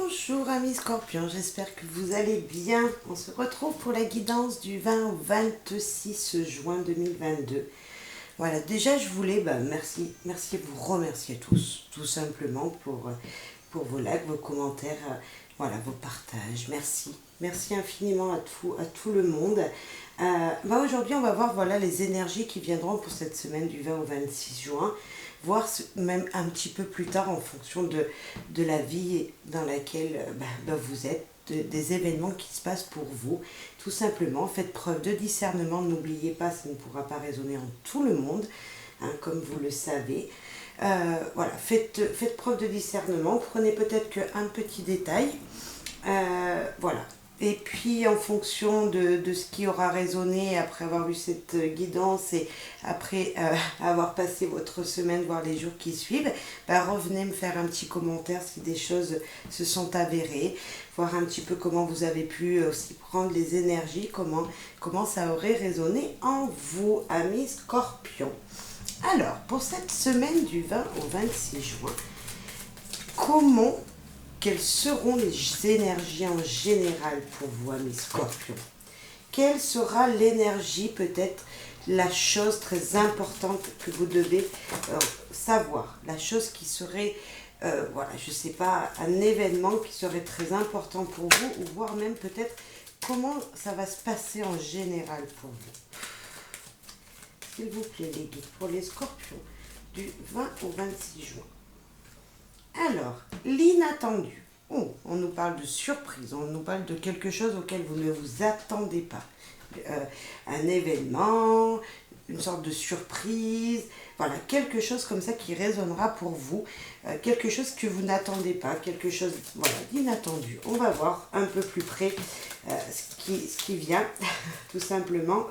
Bonjour amis scorpions, j'espère que vous allez bien. On se retrouve pour la guidance du 20 au 26 juin 2022. Voilà, déjà je voulais vous remercier tous, tout simplement pour vos likes, vos commentaires, vos partages. Merci infiniment à tout le monde. Aujourd'hui on va voir les énergies qui viendront pour cette semaine du 20 au 26 juin. Voir même un petit peu plus tard en fonction de la vie dans laquelle vous êtes, des événements qui se passent pour vous. Tout simplement, faites preuve de discernement, n'oubliez pas, ça ne pourra pas résonner en tout le monde, comme vous le savez. Faites preuve de discernement, prenez peut-être qu'un petit détail. Et puis en fonction de ce qui aura résonné après avoir vu cette guidance et après avoir passé votre semaine, voire les jours qui suivent, revenez me faire un petit commentaire si des choses se sont avérées, voir un petit peu comment vous avez pu aussi prendre les énergies, comment ça aurait résonné en vous, amis scorpions. Alors, pour cette semaine du 20 au 26 juin, quelles seront les énergies en général pour vous, amis scorpions? Quelle sera l'énergie, peut-être la chose très importante que vous devez savoir? La chose qui serait, je ne sais pas, un événement qui serait très important pour vous, ou voire même peut-être comment ça va se passer en général pour vous. S'il vous plaît, les guides, pour les scorpions, du 20 au 26 juin. Alors, l'inattendu. On nous parle de surprise, on nous parle de quelque chose auquel vous ne vous attendez pas. Un événement, une sorte de surprise, quelque chose comme ça qui résonnera pour vous, quelque chose que vous n'attendez pas, quelque chose d'inattendu. On va voir un peu plus près ce qui vient, tout simplement,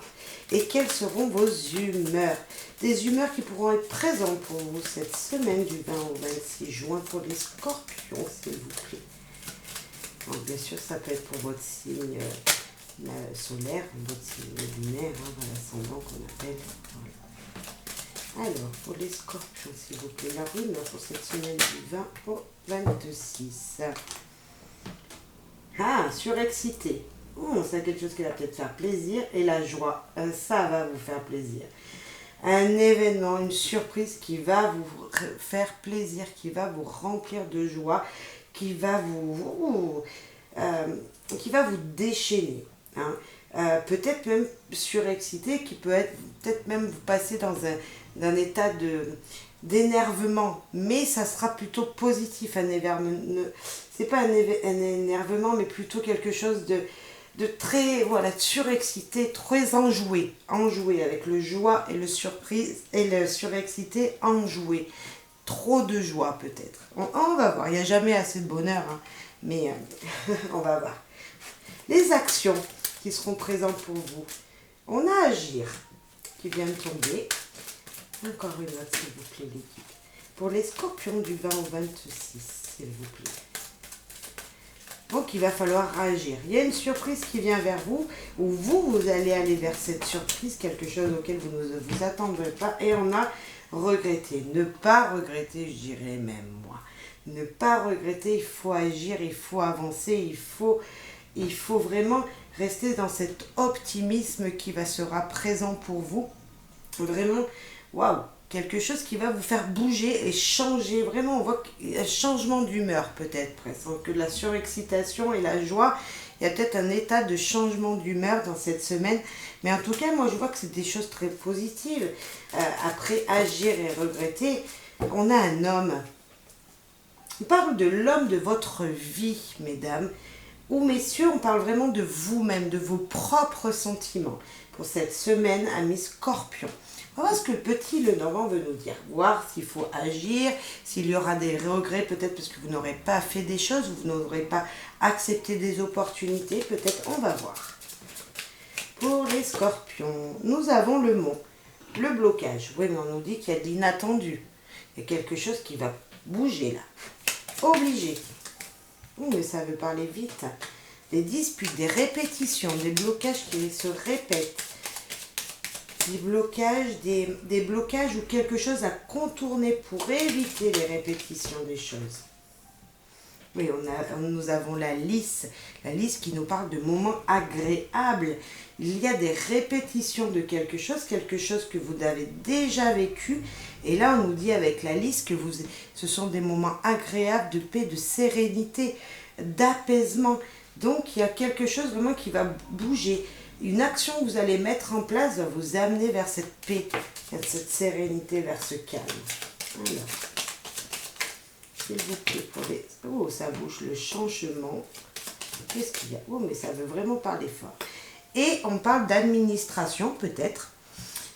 et quelles seront vos humeurs. Des humeurs qui pourront être présentes pour vous cette semaine du 20 au 26 juin pour les scorpions, s'il vous plaît. Donc, bien sûr, ça peut être pour votre signe solaire, votre signe lunaire, l'ascendant qu'on appelle. Voilà. Alors, pour les scorpions, s'il vous plaît, la rumeur pour cette semaine du 20 au 26. Surexcité. C'est quelque chose qui va peut-être faire plaisir. Et la joie, ça va vous faire plaisir. Un événement, une surprise qui va vous faire plaisir, qui va vous remplir de joie, qui va vous déchaîner. Peut-être même surexcité, qui peut être peut-être même vous passer dans un état d'énervement, mais ça sera plutôt positif. C'est pas un énervement, mais plutôt quelque chose de très surexcité, très enjoué avec le joie et le surprise et le surexcité enjoué. Trop de joie peut-être. On va voir, il n'y a jamais assez de bonheur, mais on va voir. Les actions qui seront présentes pour vous. On a agir qui vient de tomber. Encore une autre, s'il vous plaît, les guides. Pour les scorpions du 20 au 26, s'il vous plaît. Donc il va falloir agir. Il y a une surprise qui vient vers vous, ou vous allez aller vers cette surprise, quelque chose auquel vous ne vous attendrez pas, et on a regretter. Ne pas regretter, je dirais même moi. Ne pas regretter, il faut agir, il faut avancer, il faut vraiment rester dans cet optimisme qui sera présent pour vous. Vraiment, quelque chose qui va vous faire bouger et changer. Vraiment, on voit un changement d'humeur peut-être presque, que de la surexcitation et la joie. Il y a peut-être un état de changement d'humeur dans cette semaine. Mais en tout cas, moi, je vois que c'est des choses très positives. Après agir et regretter, on a un homme. On parle de l'homme de votre vie, mesdames. Ou messieurs, on parle vraiment de vous-même, de vos propres sentiments. Pour cette semaine, amis scorpions. On va voir ce que le petit Lenormand veut nous dire. Voir s'il faut agir, s'il y aura des regrets, peut-être parce que vous n'aurez pas fait des choses, ou vous n'aurez pas accepté des opportunités. Peut-être, on va voir. Pour les scorpions, nous avons le mot. Le blocage. Oui, mais on nous dit qu'il y a de l'inattendu. Il y a quelque chose qui va bouger là. Obligé. Mais ça veut parler vite. Des disputes, des répétitions, des blocages qui se répètent. Des blocages ou quelque chose à contourner pour éviter les répétitions des choses. Oui, nous avons la lys qui nous parle de moments agréables. Il y a des répétitions de quelque chose que vous avez déjà vécu. Et là, on nous dit avec la lys que ce sont des moments agréables de paix, de sérénité, d'apaisement. Donc, il y a quelque chose vraiment qui va bouger. Une action que vous allez mettre en place va vous amener vers cette paix, vers cette sérénité, vers ce calme. Alors, s'il vous plaît, oh, ça bouge, le changement. Qu'est-ce qu'il y a? Oh, mais ça veut vraiment parler fort. Et on parle d'administration, peut-être.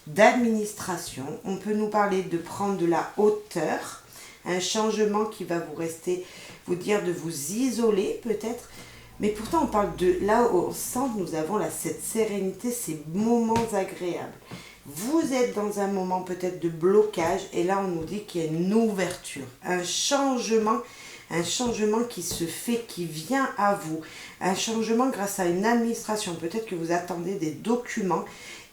D'administration. On peut nous parler de prendre de la hauteur. Un changement qui va vous dire de vous isoler, peut-être. Mais pourtant, on parle de là au centre, nous avons cette sérénité, ces moments agréables. Vous êtes dans un moment peut-être de blocage et là, on nous dit qu'il y a une ouverture, un changement qui se fait, qui vient à vous. Un changement grâce à une administration. Peut-être que vous attendez des documents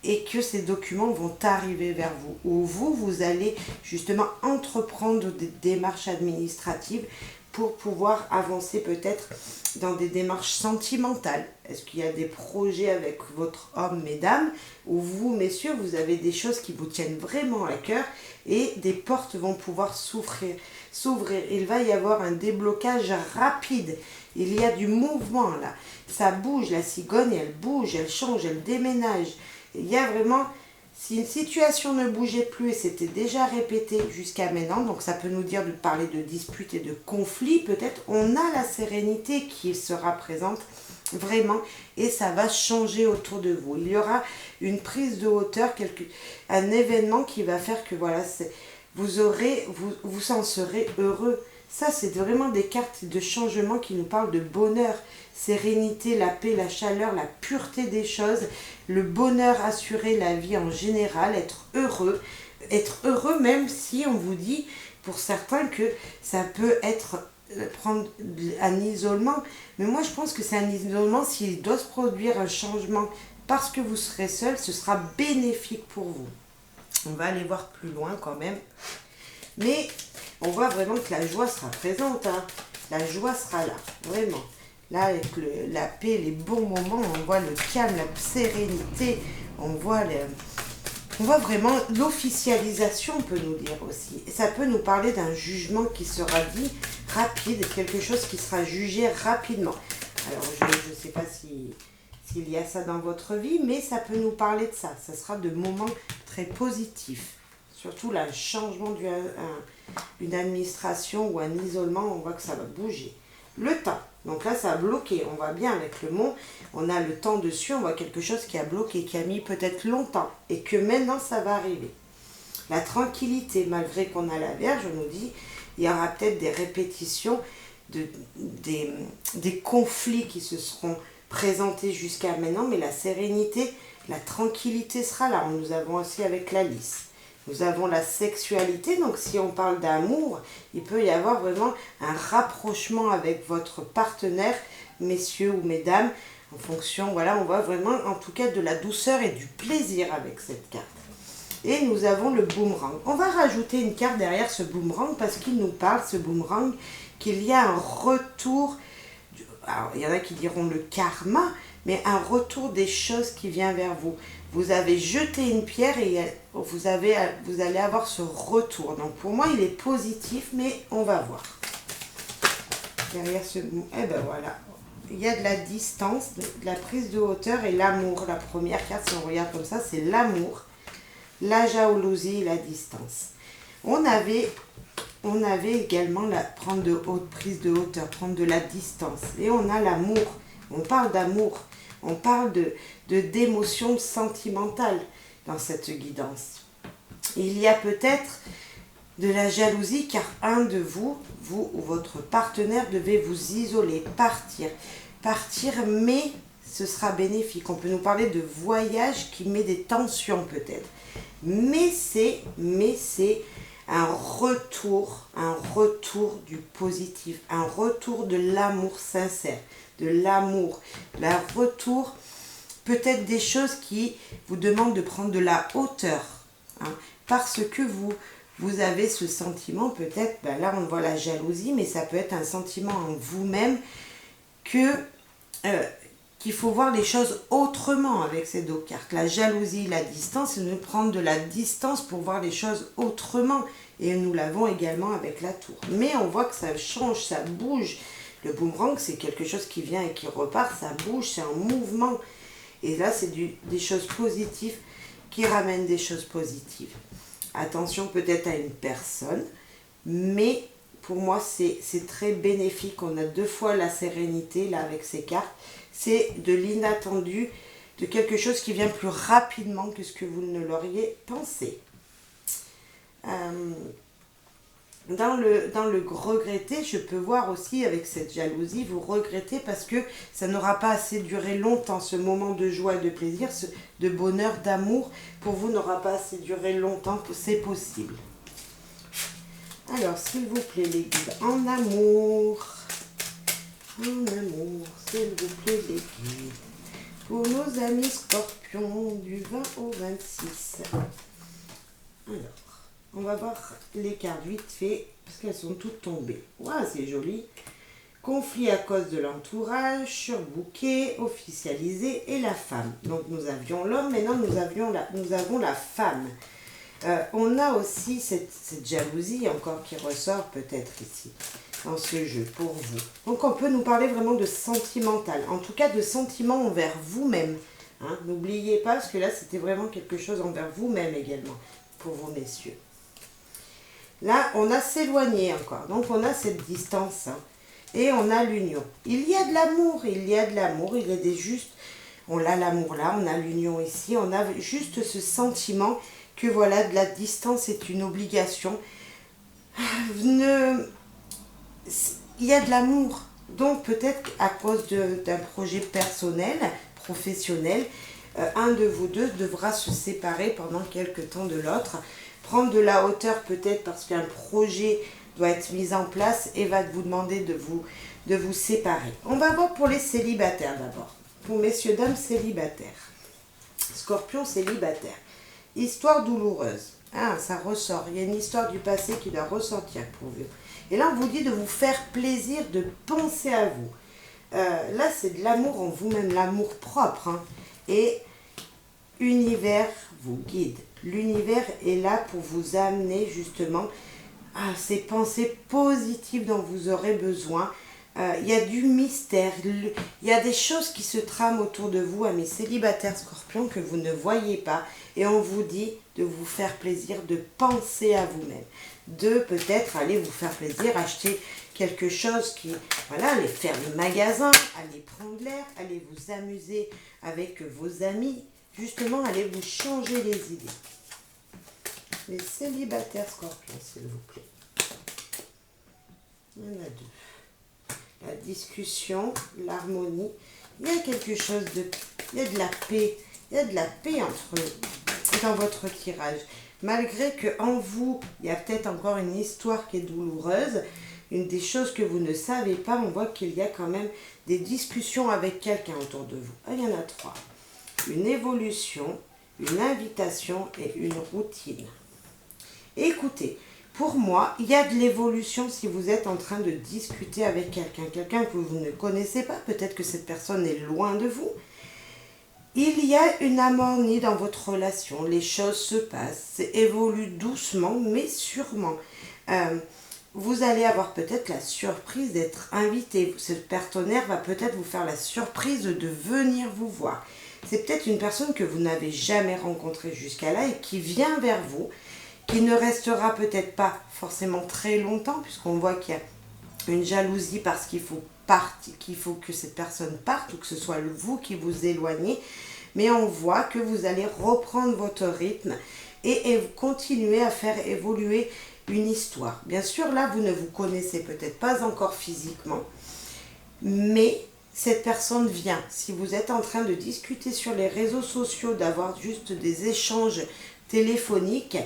et que ces documents vont arriver vers vous. Ou vous allez justement entreprendre des démarches administratives pour pouvoir avancer peut-être dans des démarches sentimentales. Est-ce qu'il y a des projets avec votre homme, mesdames, ou vous, messieurs, vous avez des choses qui vous tiennent vraiment à cœur et des portes vont pouvoir s'ouvrir. Il va y avoir un déblocage rapide. Il y a du mouvement là. Ça bouge, la cigogne, elle bouge, elle change, elle déménage. Il y a vraiment... Si une situation ne bougeait plus et c'était déjà répété jusqu'à maintenant, donc ça peut nous dire de parler de disputes et de conflits, peut-être on a la sérénité qui sera présente vraiment et ça va changer autour de vous. Il y aura une prise de hauteur, un événement qui va faire que voilà, vous en serez heureux. Ça, c'est vraiment des cartes de changement qui nous parlent de bonheur, sérénité, la paix, la chaleur, la pureté des choses, le bonheur assuré, la vie en général, être heureux même si on vous dit pour certains que ça peut être prendre un isolement. Mais moi, je pense que c'est un isolement s'il doit se produire un changement parce que vous serez seul, ce sera bénéfique pour vous. On va aller voir plus loin quand même. Mais on voit vraiment que la joie sera présente. Hein. La joie sera là, vraiment. Là, avec la paix, les bons moments, on voit le calme, la sérénité. On voit vraiment l'officialisation, on peut nous dire aussi. Et ça peut nous parler d'un jugement qui sera dit rapide, quelque chose qui sera jugé rapidement. Alors, je ne sais pas s'il y a ça dans votre vie, mais ça peut nous parler de ça. Ça sera de moments très positifs. Surtout là, le changement d'une administration ou un isolement, on voit que ça va bouger. Le temps. Donc là, ça a bloqué. On voit bien avec le mot, on a le temps dessus, on voit quelque chose qui a bloqué, qui a mis peut-être longtemps et que maintenant, ça va arriver. La tranquillité, malgré qu'on a la Vierge, on nous dit, il y aura peut-être des répétitions, des conflits qui se seront présentés jusqu'à maintenant, mais la sérénité, la tranquillité sera là. Nous avons aussi avec la lys. Nous avons la sexualité, donc si on parle d'amour, il peut y avoir vraiment un rapprochement avec votre partenaire, messieurs ou mesdames, en fonction, voilà, on voit vraiment en tout cas de la douceur et du plaisir avec cette carte. Et nous avons le boomerang. On va rajouter une carte derrière ce boomerang parce qu'il nous parle, ce boomerang, qu'il y a un retour, alors il y en a qui diront le karma, mais un retour des choses qui vient vers vous. Vous avez jeté une pierre et vous allez avoir ce retour. Donc pour moi, il est positif, mais on va voir. Derrière ce... Eh ben voilà. Il y a de la distance, de la prise de hauteur et l'amour. La première carte, si on regarde comme ça, c'est l'amour, la jalousie et la distance. On avait également prendre de haute prise de hauteur, prendre de la distance. Et on a l'amour. On parle d'amour. On parle d'émotions sentimentales dans cette guidance. Il y a peut-être de la jalousie car un de vous ou votre partenaire devait vous isoler, partir, mais ce sera bénéfique. On peut nous parler de voyage qui met des tensions peut-être. Mais c'est un retour du positif, un retour de l'amour sincère, de l'amour, un retour peut-être des choses qui vous demandent de prendre de la hauteur, hein, parce que vous avez ce sentiment peut-être, ben là on voit la jalousie, mais ça peut être un sentiment en vous-même que qu'il faut voir les choses autrement avec ces deux cartes. La jalousie, la distance, c'est de prendre de la distance pour voir les choses autrement. Et nous l'avons également avec la tour. Mais on voit que ça change, ça bouge. Le boomerang, c'est quelque chose qui vient et qui repart, ça bouge, c'est un mouvement. Et là, c'est des choses positives qui ramènent des choses positives. Attention peut-être à une personne, mais pour moi, c'est très bénéfique. On a 2 fois la sérénité, là, avec ces cartes. C'est de l'inattendu, de quelque chose qui vient plus rapidement que ce que vous ne l'auriez pensé. Dans le regretter, je peux voir aussi avec cette jalousie, vous regrettez parce que ça n'aura pas assez duré longtemps, ce moment de joie, de plaisir, de bonheur, d'amour, pour vous n'aura pas assez duré longtemps, c'est possible. Alors, s'il vous plaît les guides, en amour, s'il vous plaît les guides, pour nos amis scorpions du 20 au 26. Alors, on va voir les cartes vite fait, parce qu'elles sont toutes tombées. Waouh, c'est joli. Conflit à cause de l'entourage, surbooké, officialisé et la femme. Donc nous avions l'homme, maintenant nous avons la femme. On a aussi cette jalousie encore qui ressort peut-être ici, dans ce jeu, pour vous. Donc on peut nous parler vraiment de sentimental, en tout cas de sentiments envers vous-même. Hein, n'oubliez pas, parce que là c'était vraiment quelque chose envers vous-même également, pour vous messieurs. Là, on a s'éloigner encore. Donc, on a cette distance. Hein, et on a l'union. Il y a de l'amour. Il y a des juste... On a l'amour là, on a l'union ici. On a juste ce sentiment que voilà, de la distance est une obligation. Il y a de l'amour. Donc, peut-être à cause d'un projet personnel, professionnel, un de vous deux devra se séparer pendant quelques temps de l'autre. Prendre de la hauteur peut-être parce qu'un projet doit être mis en place et va vous demander de vous séparer. On va voir pour les célibataires d'abord. Pour messieurs, dames célibataires. Scorpion célibataire. Histoire douloureuse. Ah, ça ressort. Il y a une histoire du passé qui doit ressortir pour vous. Et là, on vous dit de vous faire plaisir, de penser à vous. Là, c'est de l'amour en vous-même, l'amour propre. Hein. Et univers vous guide. L'univers est là pour vous amener justement à ces pensées positives dont vous aurez besoin. Il y a du mystère, il y a des choses qui se trament autour de vous, amis célibataires scorpions, que vous ne voyez pas. Et on vous dit de vous faire plaisir, de penser à vous-même. De peut-être aller vous faire plaisir, acheter quelque chose qui... Voilà, aller faire le magasin, aller prendre l'air, aller vous amuser avec vos amis. Justement, allez vous changer les idées. Les célibataires scorpions, s'il vous plaît. Il y en a 2. La discussion, l'harmonie. Il y a quelque chose de... Il y a de la paix. Il y a de la paix dans votre tirage. Malgré qu'en vous, il y a peut-être encore une histoire qui est douloureuse. Une des choses que vous ne savez pas, on voit qu'il y a quand même des discussions avec quelqu'un autour de vous. Ah, il y en a 3. Une évolution, une invitation et une routine. Écoutez, pour moi, il y a de l'évolution si vous êtes en train de discuter avec quelqu'un que vous ne connaissez pas, peut-être que cette personne est loin de vous. Il y a une harmonie dans votre relation, les choses se passent, ça évolue doucement mais sûrement. Vous allez avoir peut-être la surprise d'être invité. Ce partenaire va peut-être vous faire la surprise de venir vous voir. C'est peut-être une personne que vous n'avez jamais rencontrée jusqu'à là et qui vient vers vous, qui ne restera peut-être pas forcément très longtemps, puisqu'on voit qu'il y a une jalousie parce qu'il faut que cette personne parte ou que ce soit vous qui vous éloignez. Mais on voit que vous allez reprendre votre rythme et continuer à faire évoluer une histoire. Bien sûr, là, vous ne vous connaissez peut-être pas encore physiquement, mais cette personne vient. Si vous êtes en train de discuter sur les réseaux sociaux, d'avoir juste des échanges téléphoniques,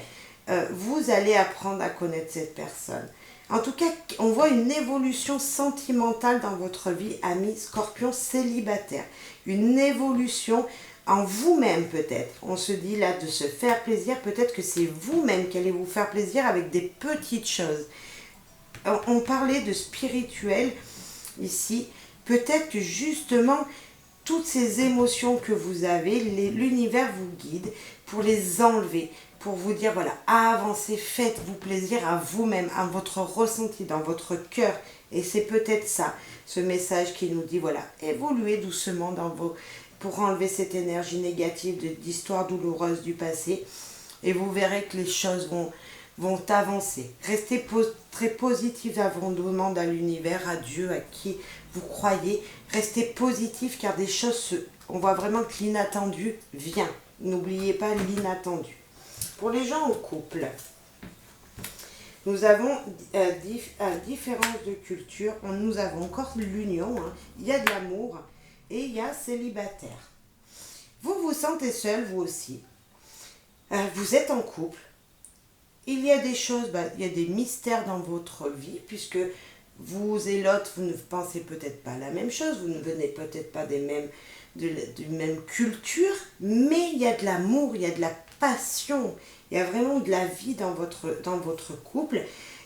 vous allez apprendre à connaître cette personne. En tout cas, on voit une évolution sentimentale dans votre vie, amis scorpions célibataires. Une évolution en vous-même peut-être. On se dit là de se faire plaisir, peut-être que c'est vous-même qui allez vous faire plaisir avec des petites choses. On parlait de spirituel ici, peut-être que justement toutes ces émotions que vous avez, l'univers vous guide pour les enlever, pour vous dire voilà, avancez, faites-vous plaisir à vous-même, à votre ressenti, dans votre cœur. Et c'est peut-être ça, ce message qui nous dit voilà, évoluez doucement pour enlever cette énergie négative d'histoire douloureuse du passé. Et vous verrez que les choses vont avancer. Restez très positif avant de demander à l'univers, à Dieu, à qui vous croyez. Restez positif car des choses, on voit vraiment que l'inattendu vient. N'oubliez pas l'inattendu. Pour les gens en couple, nous avons différence de culture. Nous avons encore l'union. Il y a de l'amour et il y a célibataire. Vous vous sentez seul, vous aussi. Vous êtes en couple. Il y a des choses, il y a des mystères dans votre vie, puisque vous et l'autre, vous ne pensez peut-être pas la même chose, vous ne venez peut-être pas d'une même culture, mais il y a de l'amour, il y a de la passion, il y a vraiment de la vie dans votre couple.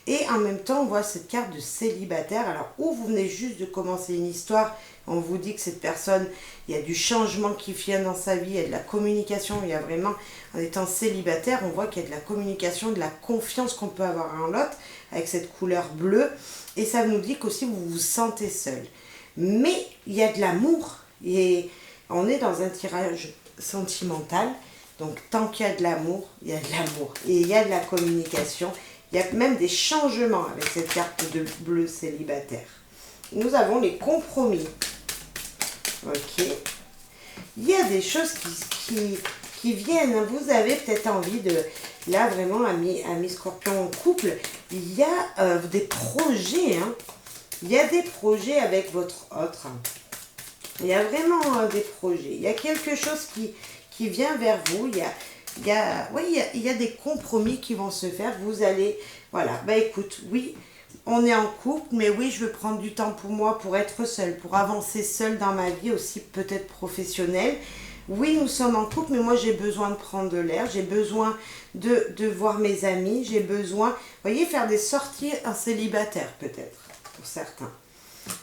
Et en même temps, on voit cette carte de célibataire. Alors, où vous venez juste de commencer une histoire, on vous dit que cette personne, il y a du changement qui vient dans sa vie, il y a de la communication, il y a vraiment, en étant célibataire, on voit qu'il y a de la communication, de la confiance qu'on peut avoir en l'autre, avec cette couleur bleue. Et ça nous dit qu'aussi vous vous sentez seul. Mais il y a de l'amour, et on est dans un tirage sentimental. Donc, tant qu'il y a de l'amour, il y a de l'amour. Et il y a de la communication. Il y a même des changements avec cette carte de bleu célibataire. Nous avons les compromis. Ok. Il y a des choses qui viennent. Vous avez peut-être envie de... Là, vraiment, amis Scorpion en couple, il y a des projets. Il y a des projets avec votre autre. Il y a vraiment des projets. Il y a quelque chose qui vient vers vous. Il y a des compromis qui vont se faire. Vous allez, voilà, écoute, oui, on est en couple, mais oui, je veux prendre du temps pour moi, pour être seule, pour avancer seule dans ma vie, aussi peut-être professionnelle. Oui, nous sommes en couple, mais moi, j'ai besoin de prendre de l'air, j'ai besoin de voir mes amis, j'ai besoin, vous voyez, faire des sorties en célibataire, peut-être, pour certains.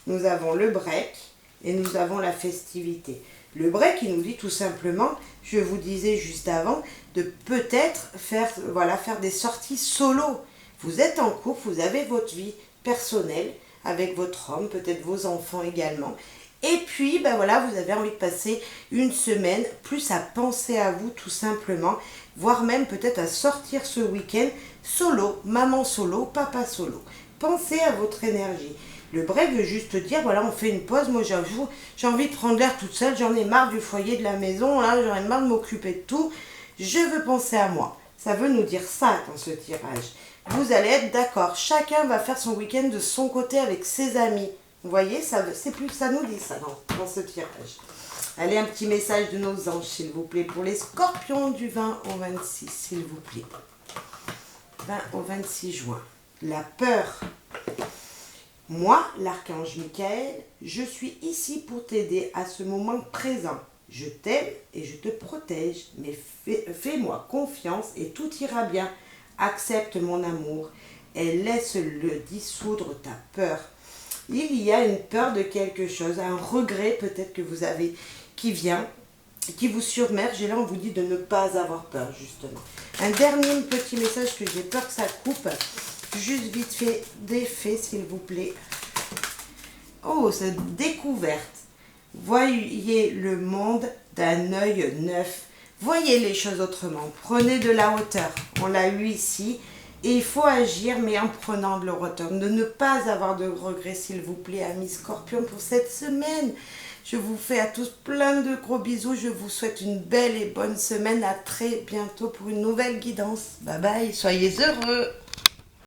Nous avons le break et nous avons la festivité. Le break, il nous dit tout simplement, je vous disais juste avant, de peut-être faire des sorties solo. Vous êtes en couple, vous avez votre vie personnelle avec votre homme, peut-être vos enfants également. Et puis, vous avez envie de passer une semaine plus à penser à vous tout simplement, voire même peut-être à sortir ce week-end solo, maman solo, papa solo. Pensez à votre énergie. Le break veut juste dire, voilà, on fait une pause. Moi, j'avoue, j'ai envie de prendre l'air toute seule. J'en ai marre du foyer, de la maison. Là, j'en ai marre de m'occuper de tout. Je veux penser à moi. Ça veut nous dire ça dans ce tirage. Vous allez être d'accord. Chacun va faire son week-end de son côté avec ses amis. Vous voyez, ça nous dit ça dans ce tirage. Allez, un petit message de nos anges, s'il vous plaît, pour les scorpions du 20 au 26, s'il vous plaît. 20 au 26 juin. La peur. Moi, l'archange Michael, je suis ici pour t'aider à ce moment présent. Je t'aime et je te protège, mais fais-moi confiance et tout ira bien. Accepte mon amour et laisse-le dissoudre ta peur. Il y a une peur de quelque chose, un regret peut-être que vous avez qui vient, qui vous surmerge. Et là, on vous dit de ne pas avoir peur, justement. Un dernier petit message que j'ai peur que ça coupe. Juste vite fait, des faits, s'il vous plaît. Oh, cette découverte. Voyez le monde d'un œil neuf. Voyez les choses autrement. Prenez de la hauteur. On l'a eu ici. Et il faut agir, mais en prenant de la hauteur. De ne pas avoir de regrets, s'il vous plaît, amis Scorpions, pour cette semaine. Je vous fais à tous plein de gros bisous. Je vous souhaite une belle et bonne semaine. À très bientôt pour une nouvelle guidance. Bye bye. Soyez heureux.